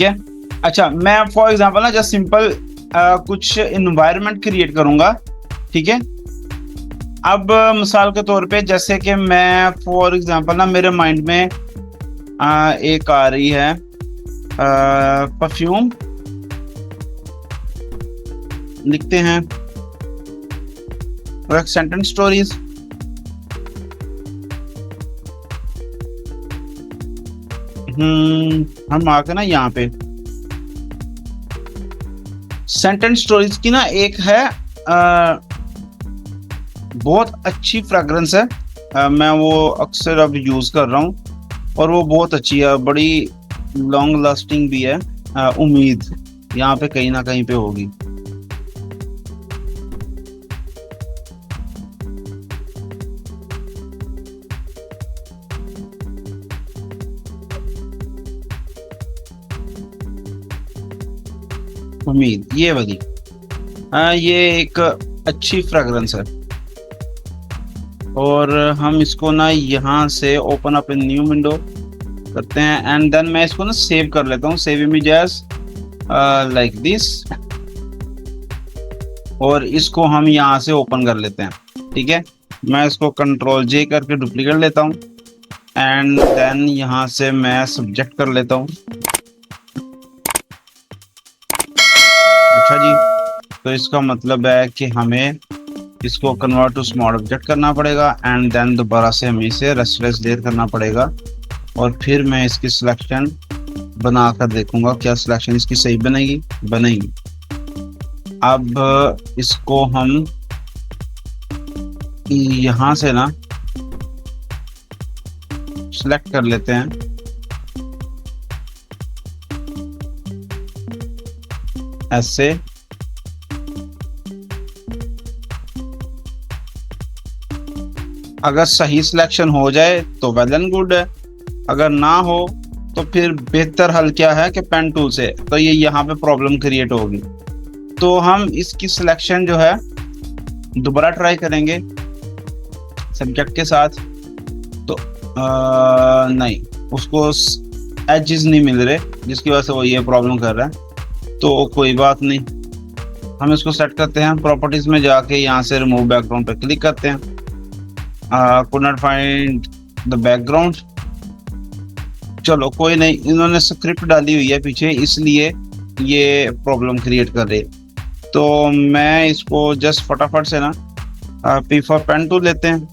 ठीक है। अच्छा, मैं फॉर एग्जांपल ना जस्ट सिंपल कुछ इन्वायरमेंट क्रिएट करूंगा। ठीक है। अब मिसाल के तौर पे जैसे कि मैं फॉर एग्जांपल ना मेरे माइंड में एक आ रही है परफ्यूम लिखते हैं और एक सेंटेंस स्टोरीज। हम आके ना यहाँ पे सेंटेंस स्टोरीज की ना एक है बहुत अच्छी फ्रेग्रेंस है। मैं वो अक्सर अब यूज कर रहा हूँ और वो बहुत अच्छी है, बड़ी लॉन्ग लास्टिंग भी है। उम्मीद यहाँ पे कहीं ना कहीं पे होगी। उम्मीद ये वाली, ये एक अच्छी फ्रेग्रेंस है और हम इसको ना यहाँ से open up in new window करते हैं एंड देन मैं इसको ना सेव कर लेता हूँ। Save image as like this और इसको हम यहाँ से ओपन कर लेते हैं। ठीक है। मैं इसको कंट्रोल जे करके डुप्लीकेट लेता हूँ एंड देन यहाँ से मैं सब्जेक्ट कर लेता हूँ। अच्छा जी, तो इसका मतलब है कि हमें इसको कन्वर्ट टू स्मॉल ऑब्जेक्ट करना पड़ेगा एंड देन दोबारा से हमें इसे रेस्टलेस लेयर करना पड़ेगा और फिर मैं इसकी सिलेक्शन बनाकर देखूंगा क्या सिलेक्शन इसकी सही बनेगी। अब इसको हम यहाँ से ना सिलेक्ट कर लेते हैं ऐसे। अगर सही सिलेक्शन हो जाए तो वेल एंड गुड है, अगर ना हो तो फिर बेहतर हल क्या है कि पेन टूल से, तो ये यहाँ पे प्रॉब्लम क्रिएट होगी। तो हम इसकी सिलेक्शन जो है दोबारा ट्राई करेंगे सब्जेक्ट के साथ। तो नहीं, उसको एजेस नहीं मिल रहे जिसकी वजह से वो ये प्रॉब्लम कर रहा है। तो कोई बात नहीं, हम इसको सेट करते हैं प्रॉपर्टीज में जाके, यहाँ से रिमूव बैकग्राउंड पर क्लिक करते हैं। could not find the background। चलो कोई नहीं, इन्होंने स्क्रिप्ट डाली हुई है पीछे इसलिए ये प्रॉब्लम क्रिएट कर रही है। तो मैं इसको जस्ट फटाफट से ना पी फॉर पेन टूल लेते हैं।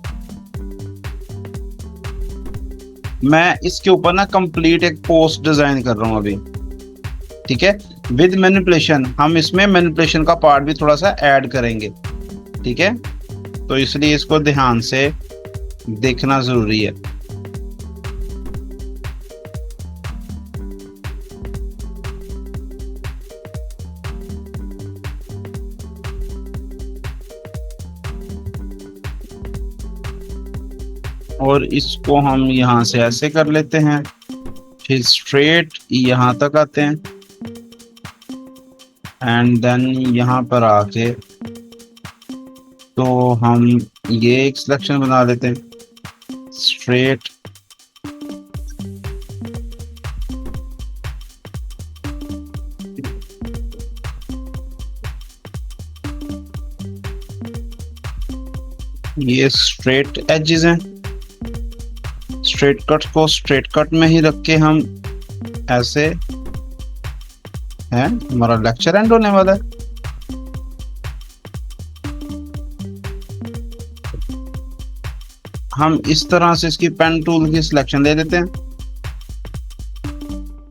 मैं इसके ऊपर ना कंप्लीट एक पोस्ट डिजाइन कर रहा हूँ अभी। ठीक है। विद मैनिपुलेशन, हम इसमें मैनिपुलेशन का पार्ट भी थोड़ा सा ऐड करेंगे। ठीक है। तो इसलिए इसको ध्यान से देखना जरूरी है। और इसको हम यहाँ से ऐसे कर लेते हैं, फिर स्ट्रेट यहाँ तक आते हैं एंड देन यहाँ पर आके तो हम ये एक सिलेक्शन बना लेते हैं स्ट्रेट। ये स्ट्रेट एजेस हैं, स्ट्रेट कट को स्ट्रेट कट में ही रख के हम ऐसे हैं। हमारा लेक्चर एंड होने वाला है। हम इस तरह से इसकी पेन टूल की सिलेक्शन दे देते हैं।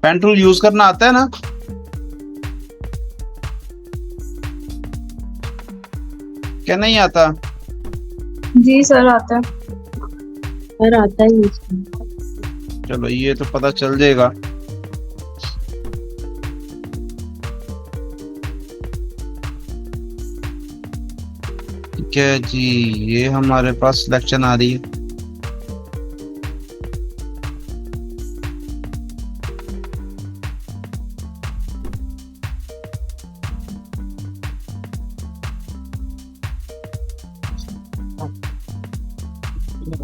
पेन टूल यूज करना आता है ना? क्या नहीं आता? जी सर आता है। सर आता है यूज। चलो ये तो पता चल जाएगा। ठीक है जी, ये हमारे पास सिलेक्शन आ रही है।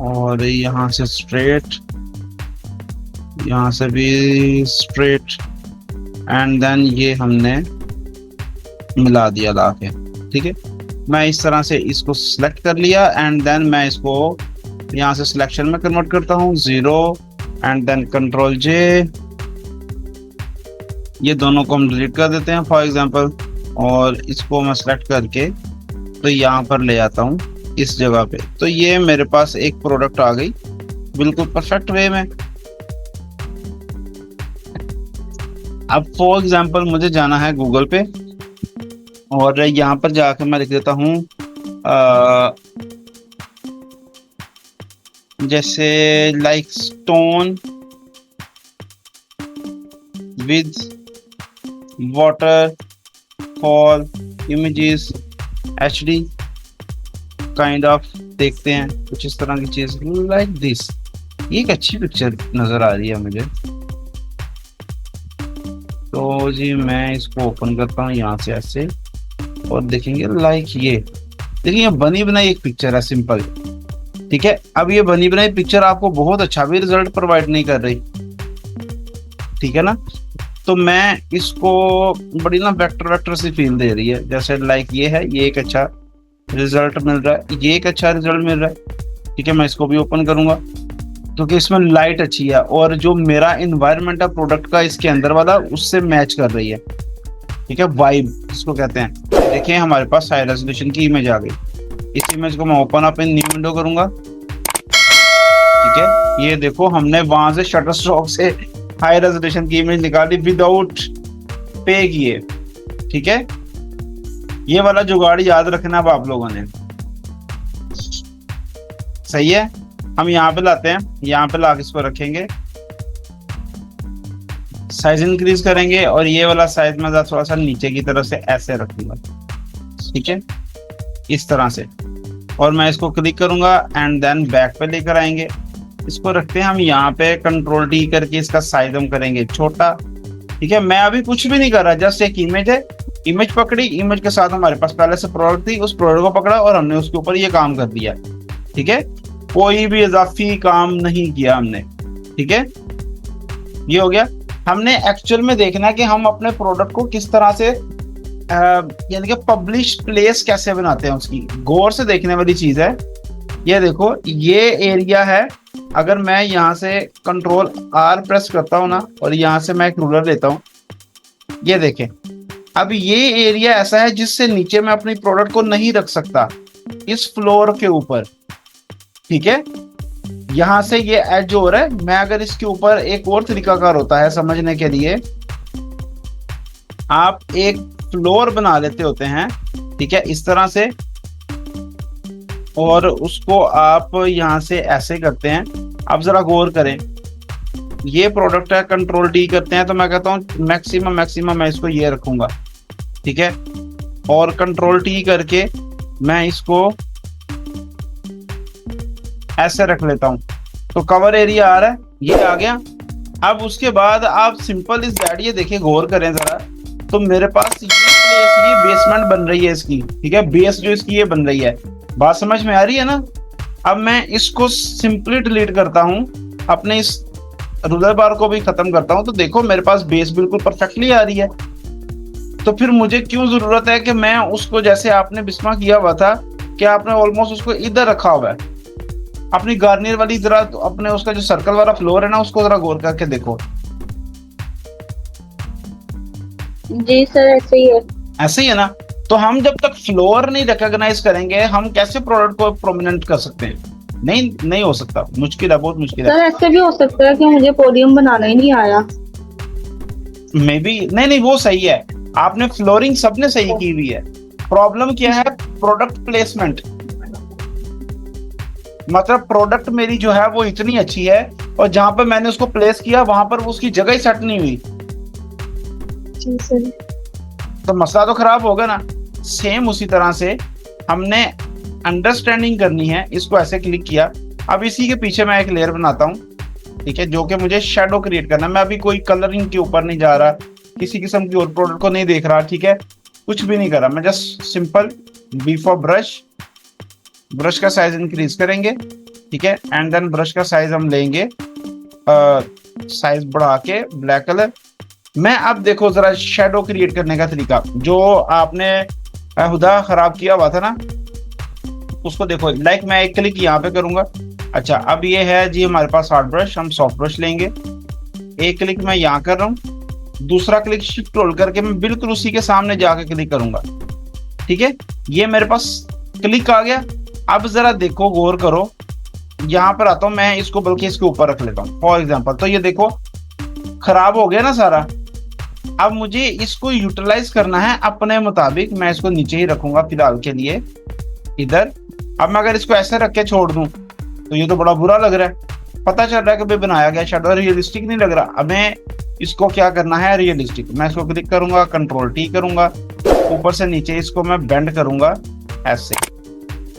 और यहाँ से स्ट्रेट, यहाँ से भी स्ट्रेट एंड देन ये हमने मिला दिया ला के। ठीक है, मैं इस तरह से इसको सिलेक्ट कर लिया एंड देन मैं इसको यहाँ से सिलेक्शन में कन्वर्ट करता हूँ 0 एंड देन कंट्रोल जे, ये दोनों को हम डिलीट कर देते हैं फॉर एग्जांपल, और इसको मैं सिलेक्ट करके तो यहाँ पर ले आता हूँ इस जगह पे। तो ये मेरे पास एक प्रोडक्ट आ गई बिल्कुल परफेक्ट वे में। अब फॉर एग्जांपल मुझे जाना है गूगल पे और यहाँ पर जाकर मैं लिख देता हूँ जैसे like stone with water fall images HD kind of, देखते हैं कुछ इस तरह की चीज लाइक दिस। ये एक अच्छी पिक्चर नजर आ रही है मुझे, तो जी मैं इसको ओपन करता हूँ यहाँ से ऐसे और देखेंगे लाइक ये देखिए, ये बनी बनाई एक पिक्चर है सिंपल। ठीक है, अब ये बनी बनाई पिक्चर आपको बहुत अच्छा भी रिजल्ट प्रोवाइड नहीं कर रही। ठीक है ना, तो मैं इसको बड़ी ना वेक्टर से फील दे रही है, जैसे लाइक ये है, ये एक अच्छा रिजल्ट मिल रहा है, ये एक अच्छा रिजल्ट मिल रहा है। ठीक है, मैं इसको भी ओपन करूंगा क्योंकि इसमें लाइट अच्छी है और जो मेरा इन्वायरमेंट है प्रोडक्ट का इसके अंदर वाला उससे मैच कर रही है। ठीक है, वाइब इसको कहते हैं। देखिए हमारे पास हाई रेजोल्यूशन की इमेज आ गई। इस इमेज को मैं open up in new window करूंगा। ठीक है, ये देखो हमने वहां से शटर स्ट्रोक से हाई रेजोल्यूशन की इमेज निकाली विदाउट पे किए। ठीक है, ये वाला जुगाड़ याद रखना अब आप लोगों ने। सही है, हम यहाँ पे लाते हैं, यहाँ पे ला के इसको रखेंगे, साइज इंक्रीज करेंगे और ये वाला साइज मैं थोड़ा सा नीचे की तरफ से ऐसे रखूंगा। ठीक है, इस तरह से, और मैं इसको क्लिक करूंगा एंड देन बैक पे लेकर आएंगे। इसको रखते हैं हम यहाँ पे, कंट्रोल D करके इसका साइज हम करेंगे छोटा। ठीक है, मैं अभी कुछ भी नहीं कर रहा, जस्ट एक इमेज है, इमेज पकड़ी, इमेज के साथ हमारे पास पहले से प्रोडक्ट थी, उस प्रोडक्ट को पकड़ा और हमने उसके ऊपर ये काम कर दिया। ठीक है, कोई भी इजाफी काम नहीं किया हमने। ठीक है, ये हो गया। हमने एक्चुअल में देखना है कि हम अपने प्रोडक्ट को किस तरह से यानी कि पब्लिश प्लेस कैसे बनाते हैं, उसकी गौर से देखने वाली चीज है। ये देखो ये एरिया है, अगर मैं यहाँ से कंट्रोल R प्रेस करता हूँ ना और यहाँ से मैं एक रूलर लेता हूँ, ये देखें अब ये एरिया ऐसा है जिससे नीचे मैं अपनी प्रोडक्ट को नहीं रख सकता, इस फ्लोर के ऊपर। ठीक है, यहां से ये एज हो रहा है। मैं अगर इसके ऊपर एक और तरीकाकार होता है समझने के लिए, आप एक फ्लोर बना लेते होते हैं। ठीक है, इस तरह से, और उसको आप यहां से ऐसे करते हैं। अब जरा गौर करें, ये प्रोडक्ट है, कंट्रोल D करते हैं तो मैं कहता हूं मैक्सिमम मैं इसको ये रखूंगा। ठीक है, और कंट्रोल T करके मैं इसको ऐसे रख लेता हूं, तो कवर एरिया आ रहा है, ये आ गया। अब उसके बाद आप सिंपल इस दैट, ये देखिए गौर करें जरा, तो मेरे पास ये प्लेस, ये बेसमेंट बन रही है इसकी। ठीक है, बेस जो इसकी ये बन रही है, बात समझ में आ रही है ना। अब मैं इसको सिंपली डिलीट करता हूं, अपने इस रूलर बार को भी खत्म करता हूं, तो देखो मेरे पास बेस बिल्कुल परफेक्टली आ रही है। तो फिर मुझे क्यों जरूरत है कि मैं उसको, जैसे आपने बिस्मा किया हुआ था कि आपने ऑलमोस्ट उसको इधर रखा हुआ है, अपनी गार्नियर वाली जरा अपने उसका जो सर्कल वाला फ्लोर है ना उसको जरा गौर करके देखो। जी सर ऐसे ही है। ऐसे ही है ना, तो हम जब तक फ्लोर नहीं रिकॉग्नाइज करेंगे हम कैसे प्रोडक्ट को प्रोमिनेंट कर सकते हैं? नहीं हो सकता, मुश्किल है, बहुत मुश्किल है। सर ऐसे भी हो सकता है कि मुझे पोडियम बनाना ही नहीं आया। मे बी नहीं, वो सही है, आपने फ्लोरिंग सबने सही की हुई है। प्रॉब्लम क्या है? Product placement. मतलब प्रोडक्ट मेरी जो है वो इतनी अच्छी है और जहां पर मैंने उसको प्लेस किया वहां पर वो उसकी जगह ही सेट नहीं हुई, जी सर। तो मसला तो खराब होगा ना। सेम उसी तरह से हमने अंडरस्टैंडिंग करनी है। इसको ऐसे क्लिक किया, अब इसी के पीछे मैं एक लेयर बनाता हूँ। ठीक है, जो कि मुझे शेडो क्रिएट करना है। मैं अभी कोई कलरिंग के ऊपर नहीं जा रहा, किसी किस्म की और प्रोडक्ट को नहीं देख रहा। ठीक है, कुछ भी नहीं कर रहा, मैं just simple B for brush का साइज इंक्रीज करेंगे। ठीक है, एंड देन ब्रश का साइज हम लेंगे, साइज बढ़ा के ब्लैक कलर, मैं अब देखो जरा शेडो क्रिएट करने का तरीका जो आपने हुदा खराब किया हुआ था ना, उसको देखो। लाइक मैं एक क्लिक यहाँ पे करूंगा। अच्छा, अब ये है जी हमारे पास हार्ड ब्रश, हम सॉफ्ट ब्रश लेंगे। एक क्लिक मैं यहाँ कर रहा हूँ, दूसरा क्लिक शिफ्ट होल्ड करके मैं बिल्कुल उसी के सामने जाके क्लिक करूंगा। ठीक है, ये मेरे पास क्लिक आ गया। अब जरा देखो, गौर करो, यहाँ पर आता हूँ मैं, इसको बल्कि इसके ऊपर रख लेता हूँ फॉर एग्जाम्पल। तो ये देखो खराब हो गया ना सारा। अब मुझे इसको यूटिलाइज करना है अपने मुताबिक। मैं इसको नीचे ही रखूंगा फिलहाल के लिए इधर। अब मैं अगर इसको ऐसे रख के छोड़ दूं तो ये तो बड़ा बुरा लग रहा है। पता चल रहा है कि भाई बनाया गया शेडो रियलिस्टिक नहीं लग रहा। हमें इसको क्या करना है, रियलिस्टिक। मैं इसको क्लिक करूंगा, कंट्रोल टी करूंगा, ऊपर से नीचे इसको मैं बेंड करूंगा ऐसे।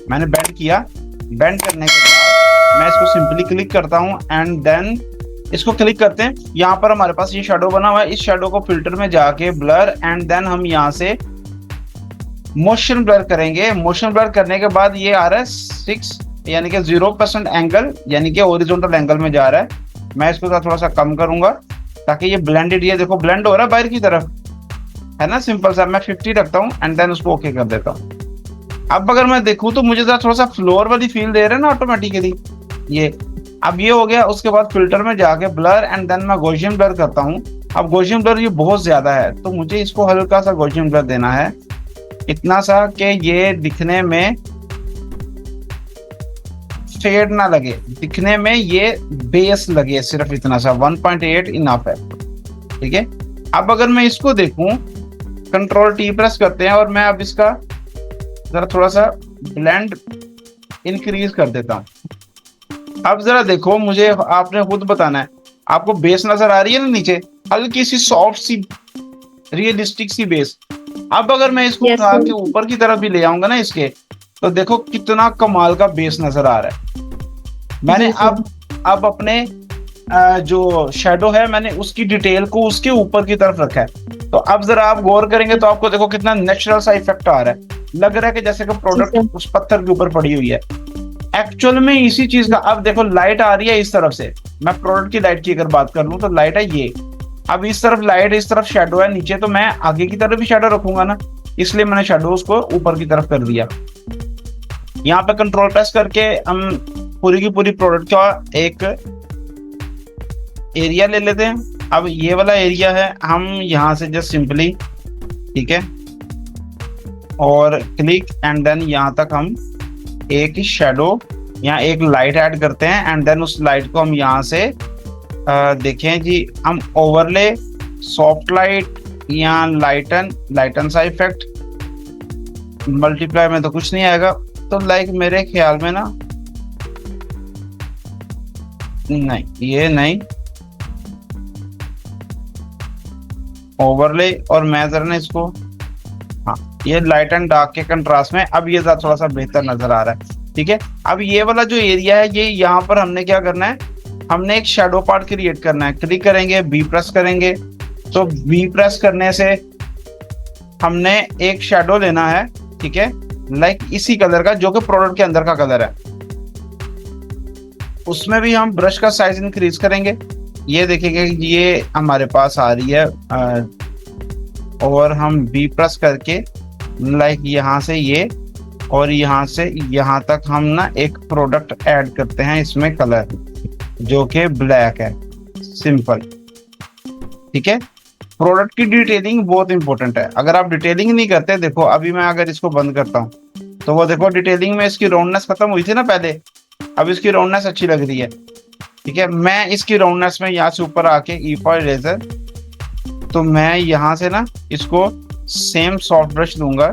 मैंने बेंड किया। बेंड करने के बाद मैं इसको सिंपली क्लिक करता हूँ एंड देन इसको क्लिक करते हैं। यहाँ पर हमारे पास ये शेडो बना हुआ है। इस शेडो को फिल्टर में जाके ब्लर एंड देन हम यहाँ से मोशन ब्लर करेंगे। मोशन ब्लर करने के बाद ये आ रहा है 6 यानी कि 0% एंगल, यानी कि ओरिजेंटल एंगल में जा रहा है। मैं इसको थोड़ा सा कम करूंगा ताकि ये ब्लेंडेड, ये देखो ब्लेंड हो रहा है बाहर की तरफ, है ना, सिंपल सा। मैं 50 रखता हूँ एंड देन उसको ओके कर देता हूँ। अब अगर मैं देखूँ तो मुझे थोड़ा सा फ्लोर वाली फील दे रहा है ना ऑटोमेटिकली ये। अब ये हो गया। उसके बाद फिल्टर में जाके ब्लर एंड देन मैं गॉसियन ब्लर करता हूँ। अब गॉसियन ब्लर ये बहुत ज्यादा है तो मुझे इसको हल्का सा गॉसियन ब्लर देना है, इतना सा कि ये दिखने में फेड ना लगे, दिखने में ये बेस लगे, सिर्फ इतना सा। 1.8 इनफ है। ठीक है, अब अगर मैं इसको देखूं, कंट्रोल टी प्रेस करते हैं और मैं अब इसका जरा थोड़ा सा ब्लेंड इंक्रीज कर देता हूं। अब जरा देखो, मुझे आपने खुद बताना है, आपको बेस नजर आ रही है ना नीचे, हल्की सी सॉफ्ट सी रियलिस्टिक सी बेस। अब अगर मैं इसको Yes, उठा sir. के ऊपर की तरफ भी ले आऊंगा ना इसके, तो देखो कितना कमाल का बेस नजर आ रहा है। मैंने जी, sir. अब अपने जो शेडो है मैंने उसकी डिटेल को उसके ऊपर की तरफ रखा है। तो अब जरा आप गौर करेंगे तो आपको देखो कितना नेचुरल सा इफेक्ट आ रहा है। लग रहा है कि जैसे कि प्रोडक्ट उस पत्थर के ऊपर पड़ी हुई है। एक्चुअल में इसी चीज का, अब देखो लाइट आ रही है इस तरफ से। मैं प्रोडक्ट की लाइट की अगर बात कर लूं तो लाइट है ये। अब इस तरफ लाइट, इस तरफ शेडो है नीचे, तो मैं आगे की तरफ भी शेडो रखूंगा ना, इसलिए मैंने शेडो उसको ऊपर की तरफ कर दिया। यहाँ पे कंट्रोल प्रेस करके हम पूरी की पूरी प्रोडक्ट का एक एरिया ले लेते हैं। अब ये वाला एरिया है, हम यहाँ से जस्ट सिंपली, ठीक है, और क्लिक एंड देन यहाँ तक हम एक शेडो, यहाँ एक लाइट ऐड करते हैं एंड देन उस लाइट को हम यहाँ से देखें जी, हम ओवरले, सॉफ्ट लाइट या लाइटन सा इफेक्ट, मल्टीप्लाई में तो कुछ नहीं आएगा। तो लाइक मेरे ख्याल में ना, नहीं ये नहीं, ओवरले, और मैं जरा ना इसको, हाँ ये लाइट एंड डार्क के कंट्रास्ट में अब ये थोड़ा सा बेहतर नजर आ रहा है। ठीक है, अब ये वाला जो एरिया है, ये यहाँ पर हमने क्या करना है, हमने एक शेडो पार्ट क्रिएट करना है। क्लिक करेंगे, बी प्रेस करेंगे, तो बी प्रेस करने से हमने एक शेडो लेना है। ठीक है, लाइक इसी कलर का जो कि प्रोडक्ट के अंदर का कलर है। उसमें भी हम ब्रश का साइज इंक्रीज करेंगे। ये देखेंगे ये हमारे पास आ रही है और हम बी प्रेस करके लाइक यहाँ से ये और यहाँ से यहाँ तक हम ना एक प्रोडक्ट ऐड करते हैं इसमें, कलर जो कि ब्लैक है, सिंपल। ठीक है, प्रोडक्ट की डिटेलिंग बहुत इंपॉर्टेंट है। अगर आप डिटेलिंग नहीं करते, देखो अभी मैं अगर इसको बंद करता हूँ तो वो देखो डिटेलिंग में इसकी राउंडनेस खत्म हुई थी ना पहले, अब इसकी राउंडनेस अच्छी लग रही है। ठीक है, मैं इसकी राउंडनेस में यहाँ से ऊपर आके ई फॉर इरेजर, तो मैं यहाँ से ना इसको सेम सॉफ्ट ब्रश लूंगा,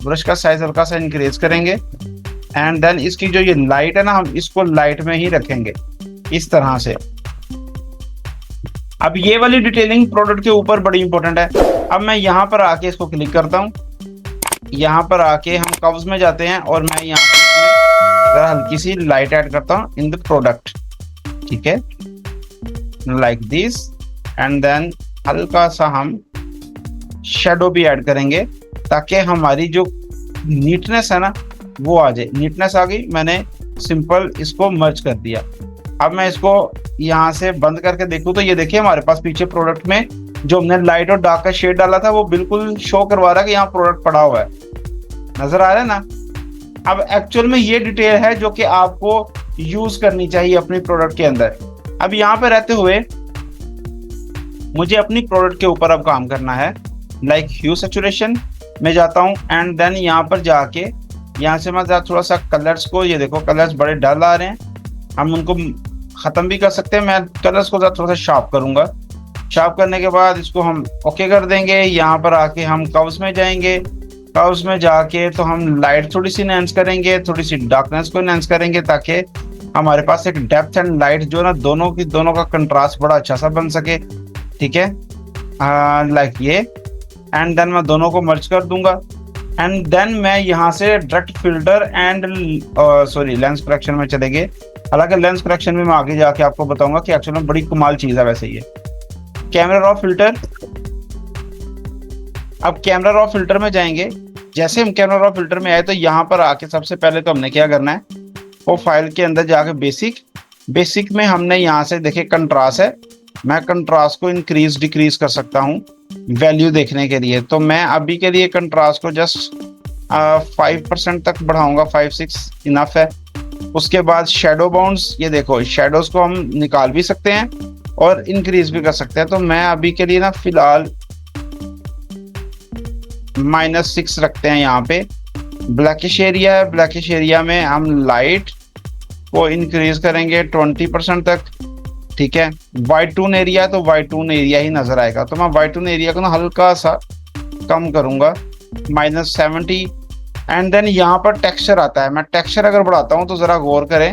ब्रश का साइज हल्का सा इंक्रीज करेंगे एंड देन इसकी जो ये लाइट है ना, हम इसको लाइट में ही रखेंगे इस तरह से। अब ये वाली डिटेलिंग प्रोडक्ट के ऊपर बड़ी इंपॉर्टेंट है। अब मैं यहाँ पर आके इसको क्लिक करता हूँ, यहाँ पर आके हम कर्व्स में जाते हैं और मैं यहाँ पर जरा हल्की सी लाइट ऐड करता हूँ इन द प्रोडक्ट। ठीक है, लाइक दिस एंड देन हल्का सा हम शेडो भी ऐड करेंगे ताकि हमारी जो नीटनेस है ना वो आ जाए। नीटनेस आ गई, मैंने सिंपल इसको मर्ज कर दिया। अब मैं इसको यहाँ से बंद करके देखूँ तो ये देखिए हमारे पास पीछे प्रोडक्ट में जो हमने लाइट और डार्क का शेड डाला था वो बिल्कुल शो करवा रहा है कि यहाँ प्रोडक्ट पड़ा हुआ है। नजर आ रहा है ना। अब एक्चुअल में ये डिटेल है जो कि आपको यूज करनी चाहिए अपनी प्रोडक्ट के अंदर। अब यहाँ पे रहते हुए मुझे अपनी प्रोडक्ट के ऊपर अब काम करना है। लाइक ह्यू सैचुरेशन में जाता हूँ एंड देन यहाँ पर जाके यहाँ से मैं थोड़ा सा कलर्स को, ये देखो कलर्स बड़े डल आ रहे हैं, हम उनको खत्म भी कर सकते हैं। मैं कलर्स को थोड़ा सा शार्प करूंगा। शार्प करने के बाद इसको हम ओके कर देंगे। यहाँ पर आके हम कर्व्स में जाएंगे। कर्व्स में जाके तो हम लाइट थोड़ी सी एनहांस करेंगे, थोड़ी सी डार्कनेस को एनहांस करेंगे, ताकि हमारे पास एक डेप्थ एंड लाइट जो ना दोनों का कंट्रास्ट बड़ा अच्छा सा बन सके। ठीक है, लाइक ये। एंड देन मैं दोनों को मर्ज कर दूंगा एंड देन मैं यहाँ से direct filter and lens correction में चले गए। हालांकि लेंस करेक्शन में मैं आगे जाके आपको बताऊंगा कि एक्चुअली में बड़ी कमाल चीज है वैसे ये। कैमरा रॉ फिल्टर, अब कैमरा रॉ फिल्टर में जाएंगे। जैसे हम कैमरा रॉ फिल्टर में आए तो यहाँ पर आके सबसे पहले तो हमने क्या करना है, वो फाइल के अंदर जाके बेसिक में हमने यहाँ से देखे कंट्रास्ट है, मैं कंट्रास्ट को इंक्रीज डिक्रीज कर सकता हूँ वैल्यू देखने के लिए। तो मैं अभी के लिए कंट्रास्ट को जस्ट 5% तक बढ़ाऊंगा, 5-6 इनफ है। उसके बाद शेडो बाउंड्स, ये देखो शेडोज को हम निकाल भी सकते हैं और इंक्रीज भी कर सकते हैं। तो मैं अभी के लिए ना फिलहाल -6 रखते हैं। यहाँ पे ब्लैकिश एरिया है, ब्लैकिश एरिया में हम लाइट को इंक्रीज करेंगे 20% तक। ठीक है, वाइट टून एरिया है तो वाइट टून एरिया ही नजर आएगा, तो मैं वाइट टून एरिया को ना हल्का सा कम करूंगा, -70। एंड देन यहाँ पर टेक्सचर आता है। मैं टेक्सचर अगर बढ़ाता हूँ तो जरा गौर करें,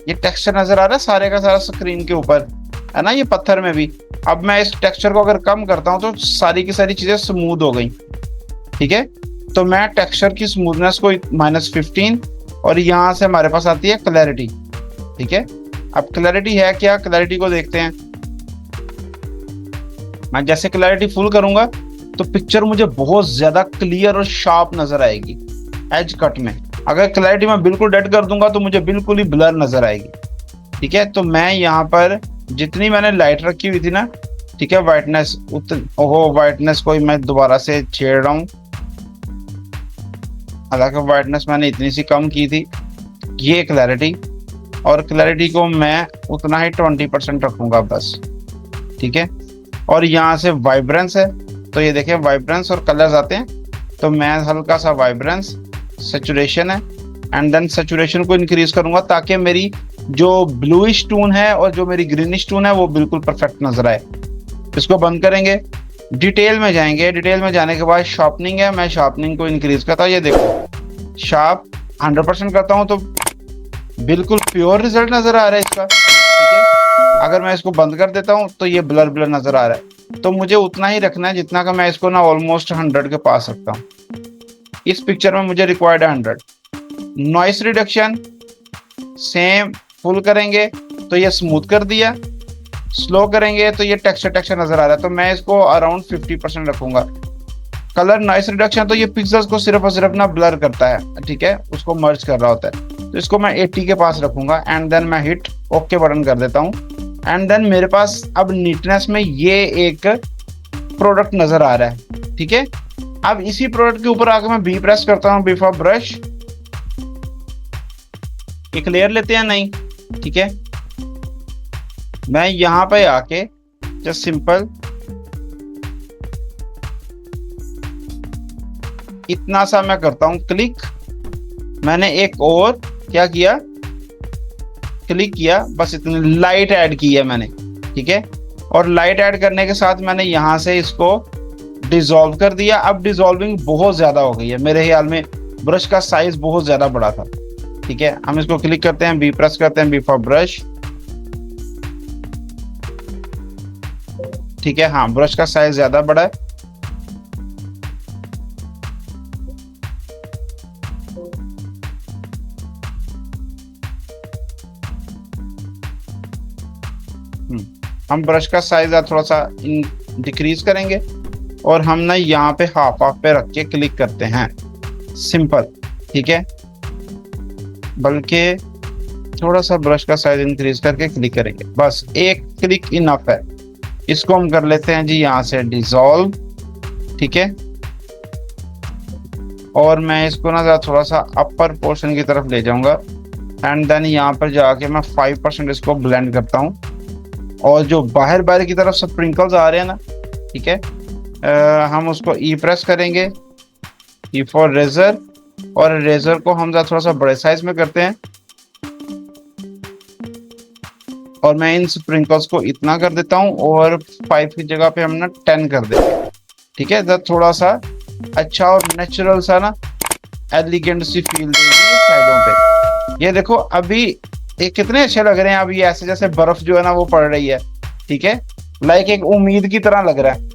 ये टेक्सचर नजर आ रहा है सारे का सारा स्क्रीन के ऊपर, है ना, ये पत्थर में भी। अब मैं इस टेक्सचर को अगर कम करता हूँ तो सारी की सारी चीजें स्मूथ हो गई। ठीक है, तो मैं टेक्सचर की स्मूथनेस को -15 और यहाँ से हमारे पास आती है क्लैरिटी। ठीक है, अब क्लैरिटी है क्या, क्लैरिटी को देखते हैं। मैं जैसे क्लैरिटी फुल करूंगा तो पिक्चर मुझे बहुत ज्यादा क्लियर और शार्प नजर आएगी एज कट में। अगर क्लैरिटी मैं बिल्कुल डेड कर दूंगा तो मुझे बिल्कुल ही ब्लर नजर आएगी। ठीक है, तो मैं यहाँ पर जितनी मैंने लाइट रखी हुई थी ना, ठीक है, वाइटनेस वाइटनेस को मैं दोबारा से छेड़ रहा हूँ। हालांकि वाइटनेस मैंने इतनी सी कम की थी। ये क्लैरिटी, और क्लैरिटी को मैं उतना ही 20% रखूंगा बस। ठीक है, और यहाँ से वाइब्रेंस है, तो ये देखें वाइब्रेंस और कलर्स आते हैं, तो मैं हल्का सा वाइब्रेंस, सैचुरेशन है एंड देन सैचुरेशन को इंक्रीज करूंगा ताकि मेरी जो ब्लूइश टून है और जो मेरी ग्रीनिश टून है वो बिल्कुल परफेक्ट नजर आए। इसको बंद करेंगे, डिटेल में जाएंगे। डिटेल में जाने के बाद शार्पनिंग है, मैं शार्पनिंग को इंक्रीज करता हूँ। ये देखो शार्प 100% करता हूँ तो बिल्कुल प्योर रिजल्ट नजर आ रहा है इसका। ठीक है, अगर मैं इसको बंद कर देता हूँ तो ये ब्लर ब्लर नजर आ रहा है। तो मुझे उतना ही रखना है जितना का मैं इसको ना ऑलमोस्ट 100 के पास रखता हूँ। इस पिक्चर में मुझे रिक्वायर्ड है 100। नॉइस रिडक्शन सेम फुल करेंगे तो ये स्मूथ कर दिया, स्लो करेंगे तो ये टेक्सचर नजर आ रहा है, तो मैं इसको अराउंड 50% रखूंगा। कलर नॉइस रिडक्शन तो ये पिक्सल्स को सिर्फ और सिर्फ ना ब्लर करता है। ठीक है, उसको मर्ज कर रहा होता है, तो इसको मैं 80 के पास रखूंगा एंड देन मैं हिट ओके बटन कर देता हूँ। एंड देन मेरे पास अब नीटनेस में ये एक प्रोडक्ट नजर आ रहा है। ठीक है, अब इसी प्रोडक्ट के ऊपर आकर मैं बी प्रेस करता हूँ, बी फॉर ब्रश। एक लेयर लेते हैं, नहीं, ठीक है, मैं यहाँ पे आके जस्ट सिंपल इतना सा मैं करता हूँ क्लिक। मैंने एक और क्या किया, क्लिक किया, बस इतनी लाइट ऐड की है मैंने। ठीक है, और लाइट ऐड करने के साथ मैंने यहाँ से इसको डिसॉल्व कर दिया। अब डिसॉल्विंग बहुत ज्यादा हो गई है मेरे ख्याल में, ब्रश का साइज बहुत ज्यादा बड़ा था। ठीक है, हम इसको क्लिक करते हैं, बी प्रेस करते हैं, बी फॉर ब्रश। ठीक है, हाँ, ब्रश का साइज ज्यादा बड़ा है। हम ब्रश का साइज थोड़ा सा डिक्रीज करेंगे और हम ना यहाँ पे हाफ पे रख के क्लिक करते हैं, सिंपल। ठीक है, बल्कि थोड़ा सा ब्रश का साइज इंक्रीज करके क्लिक करेंगे, बस एक क्लिक इनफ है। इसको हम कर लेते हैं जी यहाँ से डिसॉल्व, ठीक है। और मैं इसको ना जरा थोड़ा सा अपर पोर्शन की तरफ ले जाऊंगा एंड देन यहाँ पर जाके मैं 5% इसको ब्लेंड करता हूँ। और जो बाहर बाहर की तरफ स्प्रिंकल्स आ रहे हैं ना, ठीक है, हम उसको ई प्रेस करेंगे, ई फॉर रेजर, और रेजर को हम जरा थोड़ा सा बड़े साइज में करते हैं और मैं इन स्प्रिंकल्स को इतना कर देता हूँ और 5 की जगह पे हम ना 10 कर देंगे, ठीक है। जरा थोड़ा सा अच्छा और नेचुरल सा ना एलिगेंट सी फील देगी साइडों पे। ये देखो अभी ये कितने अच्छे लग रहे हैं, अभी ऐसे जैसे बर्फ जो है ना वो पड़ रही है, ठीक है, लाइक एक उम्मीद की तरह लग रहा है।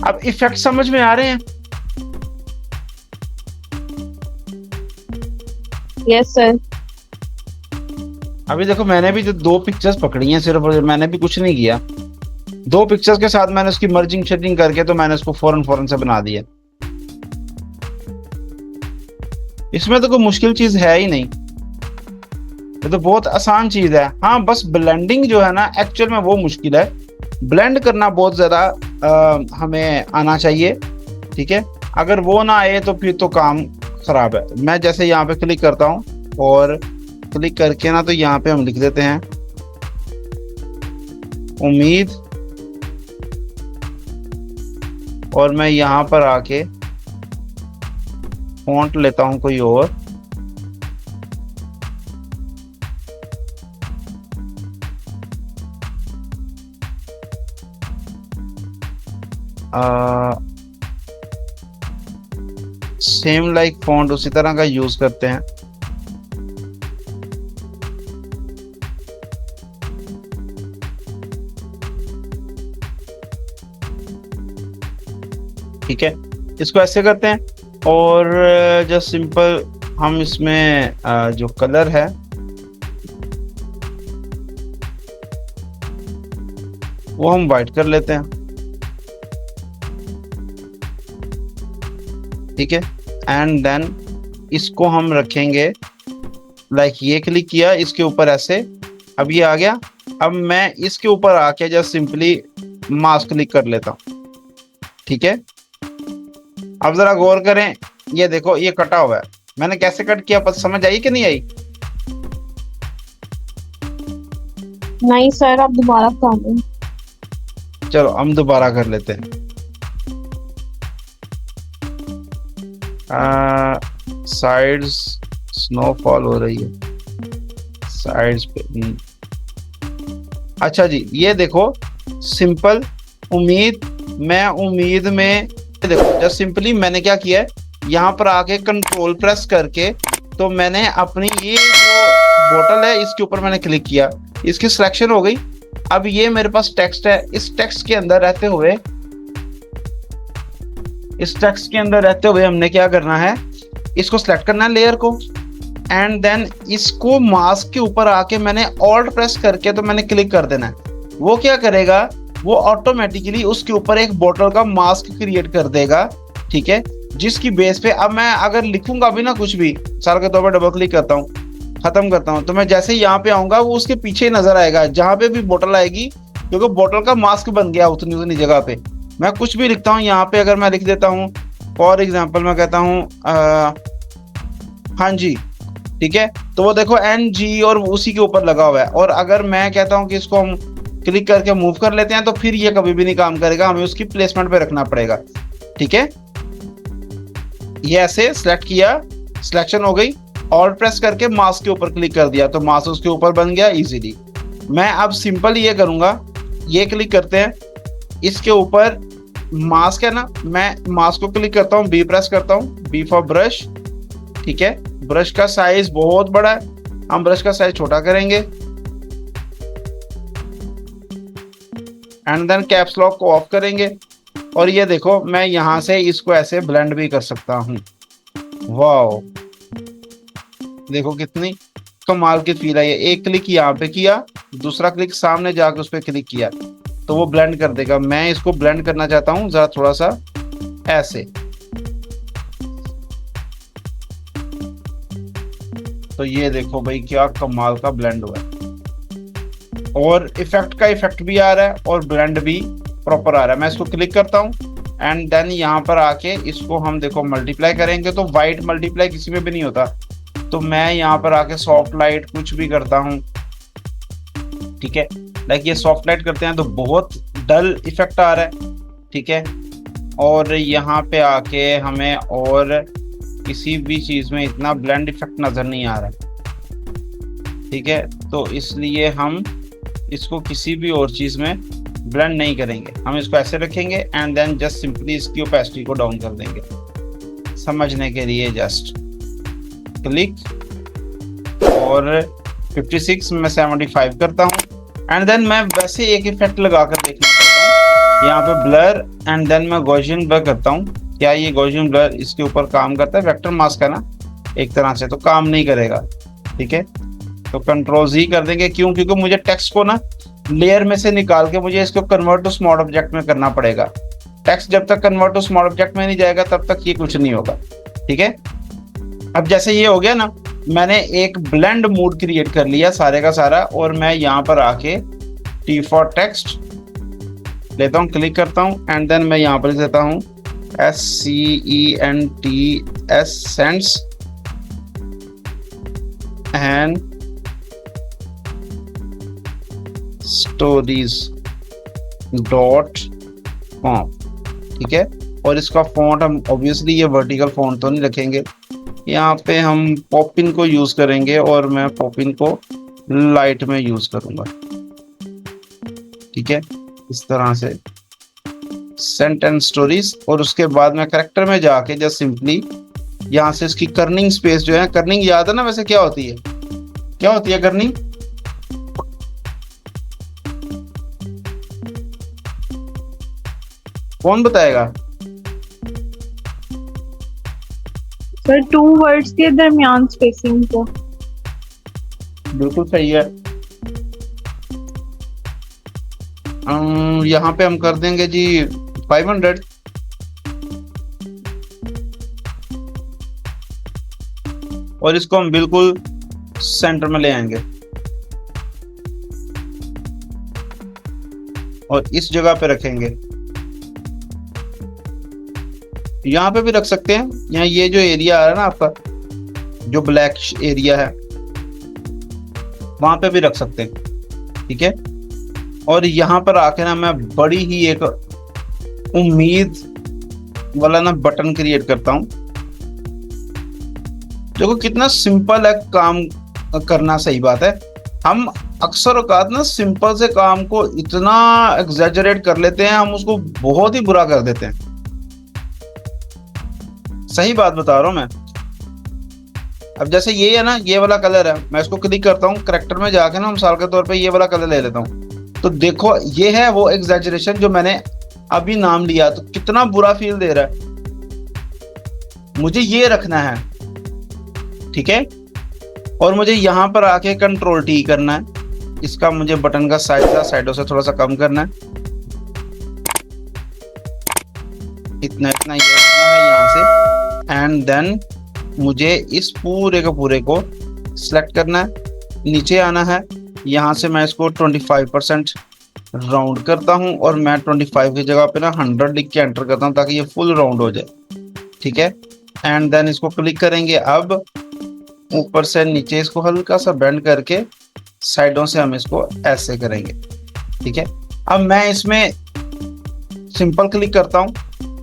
अब इफेक्ट समझ में आ रहे हैं? Yes sir. अभी देखो मैंने भी जो 2 पिक्चर्स पकड़ी हैं सिर्फ, और मैंने भी कुछ नहीं किया, 2 पिक्चर्स के साथ मैंने उसकी मर्जिंग शेडिंग करके तो मैंने उसको फौरन से बना दिया। इसमें तो कोई मुश्किल चीज है ही नहीं, ये तो बहुत आसान चीज है। हाँ बस ब्लेंडिंग जो है ना एक्चुअल में वो मुश्किल है, ब्लेंड करना बहुत ज्यादा हमें आना चाहिए, ठीक है। अगर वो ना आए तो फिर तो काम खराब है। मैं जैसे यहाँ पे क्लिक करता हूँ और क्लिक करके ना तो यहाँ पे हम लिख देते हैं उम्मीद, और मैं यहाँ पर आके फॉन्ट लेता हूँ कोई और, सेम लाइक फॉन्ट उसी तरह का यूज करते हैं। ठीक है, इसको ऐसे करते हैं और जस्ट सिंपल हम इसमें जो कलर है वो हम वाइट कर लेते हैं, ठीक है। एंड देन इसको हम रखेंगे लाइक ये क्लिक किया इसके ऊपर ऐसे, अब ये आ गया। अब मैं इसके ऊपर आके जस्ट सिंपली मास्क क्लिक कर लेता हूँ, ठीक है। अब जरा गौर करें, ये देखो ये कटा हुआ है, मैंने कैसे कट किया पता समझ आई कि नहीं आई? नहीं सर, आप दोबारा बता दें। चलो हम दोबारा कर लेते हैं। साइड्स स्नोफॉल हो रही है साइड्स पे। अच्छा जी, ये देखो सिंपल उम्मीद, मैं उम्मीद में देखो जस्ट सिंपली मैंने क्या किया है, यहाँ पर आके कंट्रोल प्रेस करके तो मैंने अपनी ये जो बोतल है इसके ऊपर मैंने क्लिक किया, इसकी सिलेक्शन हो गई। अब ये मेरे पास टेक्स्ट है, इस टेक्स्ट के अंदर रहते हुए हमने क्या करना है, इसको सिलेक्ट करना है लेयर को, एंड देन इसको मास्क के ऊपर आके मैंने ऑल्ट प्रेस करके तो मैंने क्लिक कर देना है। वो क्या करेगा, वो ऑटोमेटिकली उसके ऊपर एक बोतल का मास्क क्रिएट कर देगा, ठीक है। जिसकी बेस पे अब मैं अगर लिखूंगा भी ना कुछ भी, साल के तौर पर डबल क्लिक करता हूँ, खत्म करता हूँ, तो मैं जैसे ही यहाँ पे आऊंगा वो उसके पीछे नजर आएगा जहां पे भी बोतल आएगी, क्योंकि बोतल का मास्क बन गया उतनी जगह पे। मैं कुछ भी लिखता हूँ यहाँ पे, अगर मैं लिख देता हूँ फॉर एग्जाम्पल मैं कहता हूँ हाँ जी, ठीक है, तो वो देखो NG और उसी के ऊपर लगा हुआ है। और अगर मैं कहता हूँ कि इसको हम क्लिक करके मूव कर लेते हैं तो फिर ये कभी भी नहीं काम करेगा, हमें उसकी प्लेसमेंट पे रखना पड़ेगा, ठीक है। ये ऐसे सिलेक्ट किया, सिलेक्शन हो गई, और प्रेस करके मास्क के ऊपर क्लिक कर दिया तो मास्क उसके ऊपर बन गया इजीली। मैं अब सिंपल ये करूंगा, ये क्लिक करते हैं, इसके ऊपर मास्क है ना, मैं मास्क को क्लिक करता हूँ, बी प्रेस करता हूँ, बी फॉर ब्रश, ठीक है। ब्रश का साइज बहुत बड़ा है, हम ब्रश का साइज छोटा करेंगे एंड देन कैप्स लॉक को ऑफ करेंगे। और ये देखो मैं यहां से इसको ऐसे ब्लेंड भी कर सकता हूं। वाओ, देखो कितनी कमाल की फील है। ये एक क्लिक यहाँ पे किया, दूसरा क्लिक सामने जाकर उस पर क्लिक किया तो वो ब्लेंड कर देगा। मैं इसको ब्लेंड करना चाहता हूँ जरा थोड़ा सा ऐसे, तो ये देखो भाई क्या कमाल का ब्लेंड हुआ है। और इफेक्ट का इफेक्ट भी आ रहा है और ब्लेंड भी प्रॉपर आ रहा है। मैं इसको क्लिक करता हूँ एंड देन यहाँ पर आके इसको हम देखो मल्टीप्लाई करेंगे तो वाइट मल्टीप्लाई किसी में भी नहीं होता। तो मैं यहाँ पर आके सॉफ्ट लाइट कुछ भी करता हूँ, ठीक है। लाइक ये सॉफ्ट लाइट करते हैं तो बहुत डल इफेक्ट आ रहा है, ठीक है। और यहाँ पे आके हमें और किसी भी चीज में इतना ब्लेंड इफेक्ट नजर नहीं आ रहा है, ठीक है। तो इसलिए हम इसको किसी भी और चीज में ब्लेंड नहीं करेंगे, हम इसको ऐसे रखेंगे एंड देन जस्ट सिंपली इसकी ओपेसिटी को डाउन कर देंगे समझने के लिए। जस्ट क्लिक और 56 में 75 करता हूँ एंड देन मैं वैसे एक इफेक्ट लगाकर देखना चाहता हूँ यहाँ पे ब्लर एंड देन मैं गॉसियन ब्लर करता हूँ। क्या ये गॉसियन ब्लर इसके ऊपर काम करता है? वेक्टर मास्क है ना एक तरह से, तो काम नहीं करेगा, ठीक है। तो कंट्रोल Z कर देंगे, क्यों? क्योंकि मुझे टेक्स्ट को ना लेयर में से निकाल के मुझे इसको कन्वर्ट टू स्मॉल ऑब्जेक्ट में करना पड़ेगा। टेक्स्ट जब तक कन्वर्ट टू स्मॉल ऑब्जेक्ट में नहीं जाएगा तब तक ये कुछ नहीं होगा, ठीक है। अब जैसे ये हो गया ना, मैंने एक ब्लेंड मूड क्रिएट कर लिया सारे का सारा, और मैं यहाँ पर आके T फॉर टेक्स्ट लेता हूँ, क्लिक करता हूँ एंड देन मैं यहाँ पर देता हूँ SCENTS scents and stories dot com, ठीक है। और इसका फॉन्ट हम ऑब्वियसली ये वर्टिकल फॉन्ट तो नहीं रखेंगे, यहाँ पे हम पॉपिन को यूज करेंगे और मैं पॉपिन को लाइट में यूज करूंगा, ठीक है। इस तरह से सेंटेंस स्टोरीज, और उसके बाद मैं करेक्टर में जाके जस्ट सिंपली यहाँ से इसकी कर्निंग स्पेस जो है, कर्निंग याद है ना वैसे क्या होती है? क्या होती है कर्निंग? कौन बताएगा? सर 2 वर्ड्स के दरमियान स्पेसिंग को। बिल्कुल सही है। यहाँ पे हम कर देंगे जी 500, और इसको हम बिल्कुल सेंटर में ले आएंगे और इस जगह पे रखेंगे। यहाँ पे भी रख सकते हैं, यहाँ ये जो एरिया आ रहा है ना आपका, जो ब्लैक एरिया है, वहां पे भी रख सकते हैं, ठीक है। और यहाँ पर आके ना मैं बड़ी ही एक उम्मीद वाला ना बटन क्रिएट करता हूँ। देखो कितना सिंपल है काम करना, सही बात है। हम अक्सर औकात ना सिंपल से काम को इतना एग्जैजरेट कर लेते हैं, हम उसको बहुत ही बुरा कर देते हैं। सही बात बता रहा हूं मैं। अब जैसे ये है ना, ये वाला कलर है, मैं इसको क्लिक करता हूँ, करेक्टर में जाके ना मिसाल के तौर पे ये वाला कलर ले लेता हूँ, तो देखो ये है वो एग्जैजरेशन जो मैंने अभी नाम लिया, तो कितना बुरा फील दे रहा है। मुझे ये रखना है, ठीक है। और मुझे यहाँ पर आके कंट्रोल T करना है, इसका मुझे बटन का साइडों से थोड़ा सा कम करना है, इतना इतना ये रखना है यहाँ से। एंड देन मुझे इस पूरे के पूरे को सिलेक्ट करना है, नीचे आना है, यहाँ से मैं इसको 25% राउंड करता हूँ और मैं 25 की जगह पे ना 100 लिख के एंटर करता हूँ ताकि ये फुल राउंड हो जाए, ठीक है। एंड देन इसको क्लिक करेंगे। अब ऊपर से नीचे इसको हल्का सा बेंड करके साइडों से हम इसको ऐसे करेंगे, ठीक है। अब मैं इसमें सिंपल क्लिक करता हूँ,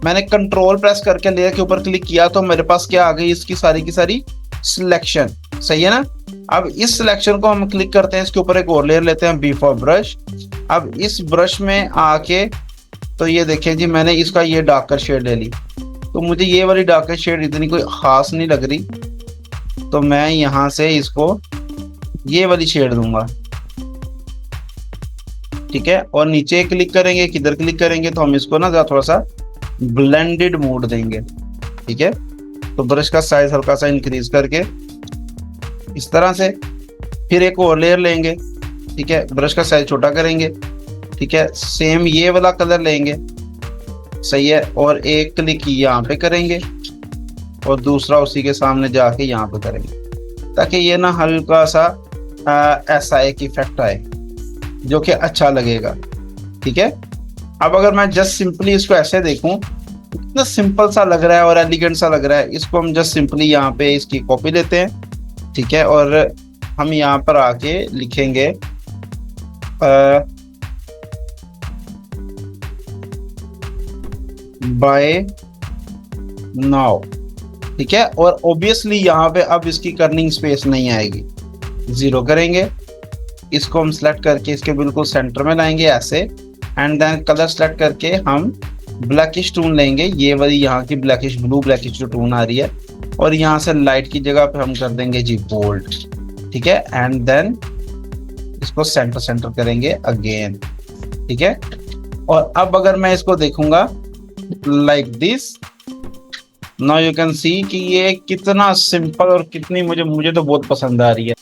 मैंने कंट्रोल प्रेस करके लेयर के ऊपर क्लिक किया तो मेरे पास क्या आ गई, इसकी सारी की सारी सिलेक्शन, सही है ना। अब इस सिलेक्शन को हम क्लिक करते हैं, इसके ऊपर एक और लेयर लेते हैं, B फॉर ब्रश। अब इस ब्रश में आके तो ये देखें जी, मैंने इसका ये डार्कर शेड ले ली, तो मुझे ये वाली डार्कर शेड इतनी कोई खास नहीं लग रही, तो मैं यहाँ से इसको ये वाली शेड दूंगा, ठीक है। और नीचे क्लिक करेंगे, किधर क्लिक करेंगे, तो हम इसको ना थोड़ा सा ब्लेंडेड मोड देंगे, ठीक है। तो ब्रश का साइज हल्का सा इंक्रीज करके इस तरह से, फिर एक और लेयर लेंगे, ठीक है, ब्रश का साइज छोटा करेंगे, ठीक है। सेम ये वाला कलर लेंगे, सही है, और एक क्लिक यहाँ पे करेंगे और दूसरा उसी के सामने जाके यहाँ पे करेंगे, ताकि ये ना हल्का सा ऐसा एक इफेक्ट आए, जो कि अच्छा लगेगा। ठीक है, अब अगर मैं जस्ट सिंपली इसको ऐसे देखूं, इतना सिंपल सा लग रहा है और एलिगेंट सा लग रहा है, इसको हम जस्ट सिंपली यहाँ पे इसकी कॉपी लेते हैं। ठीक है, और हम यहाँ पर आके लिखेंगे बाय नाउ। ठीक है, और ऑब्वियसली यहाँ पे अब इसकी कर्निंग स्पेस नहीं आएगी, 0 करेंगे। इसको हम सेलेक्ट करके इसके बिल्कुल सेंटर में लाएंगे ऐसे, एंड देन कलर सेलेक्ट करके हम ब्लैकिश टोन लेंगे, ये वाली यहाँ की ब्लैकिश ब्लू ब्लैकिश जो टोन आ रही है, और यहाँ से लाइट की जगह पे हम कर देंगे जी बोल्ड। ठीक है, एंड देन इसको सेंटर सेंटर करेंगे अगेन। ठीक है, और अब अगर मैं इसको देखूंगा like this, now you can see कि ये कितना सिंपल और कितनी मुझे तो बहुत पसंद आ रही है।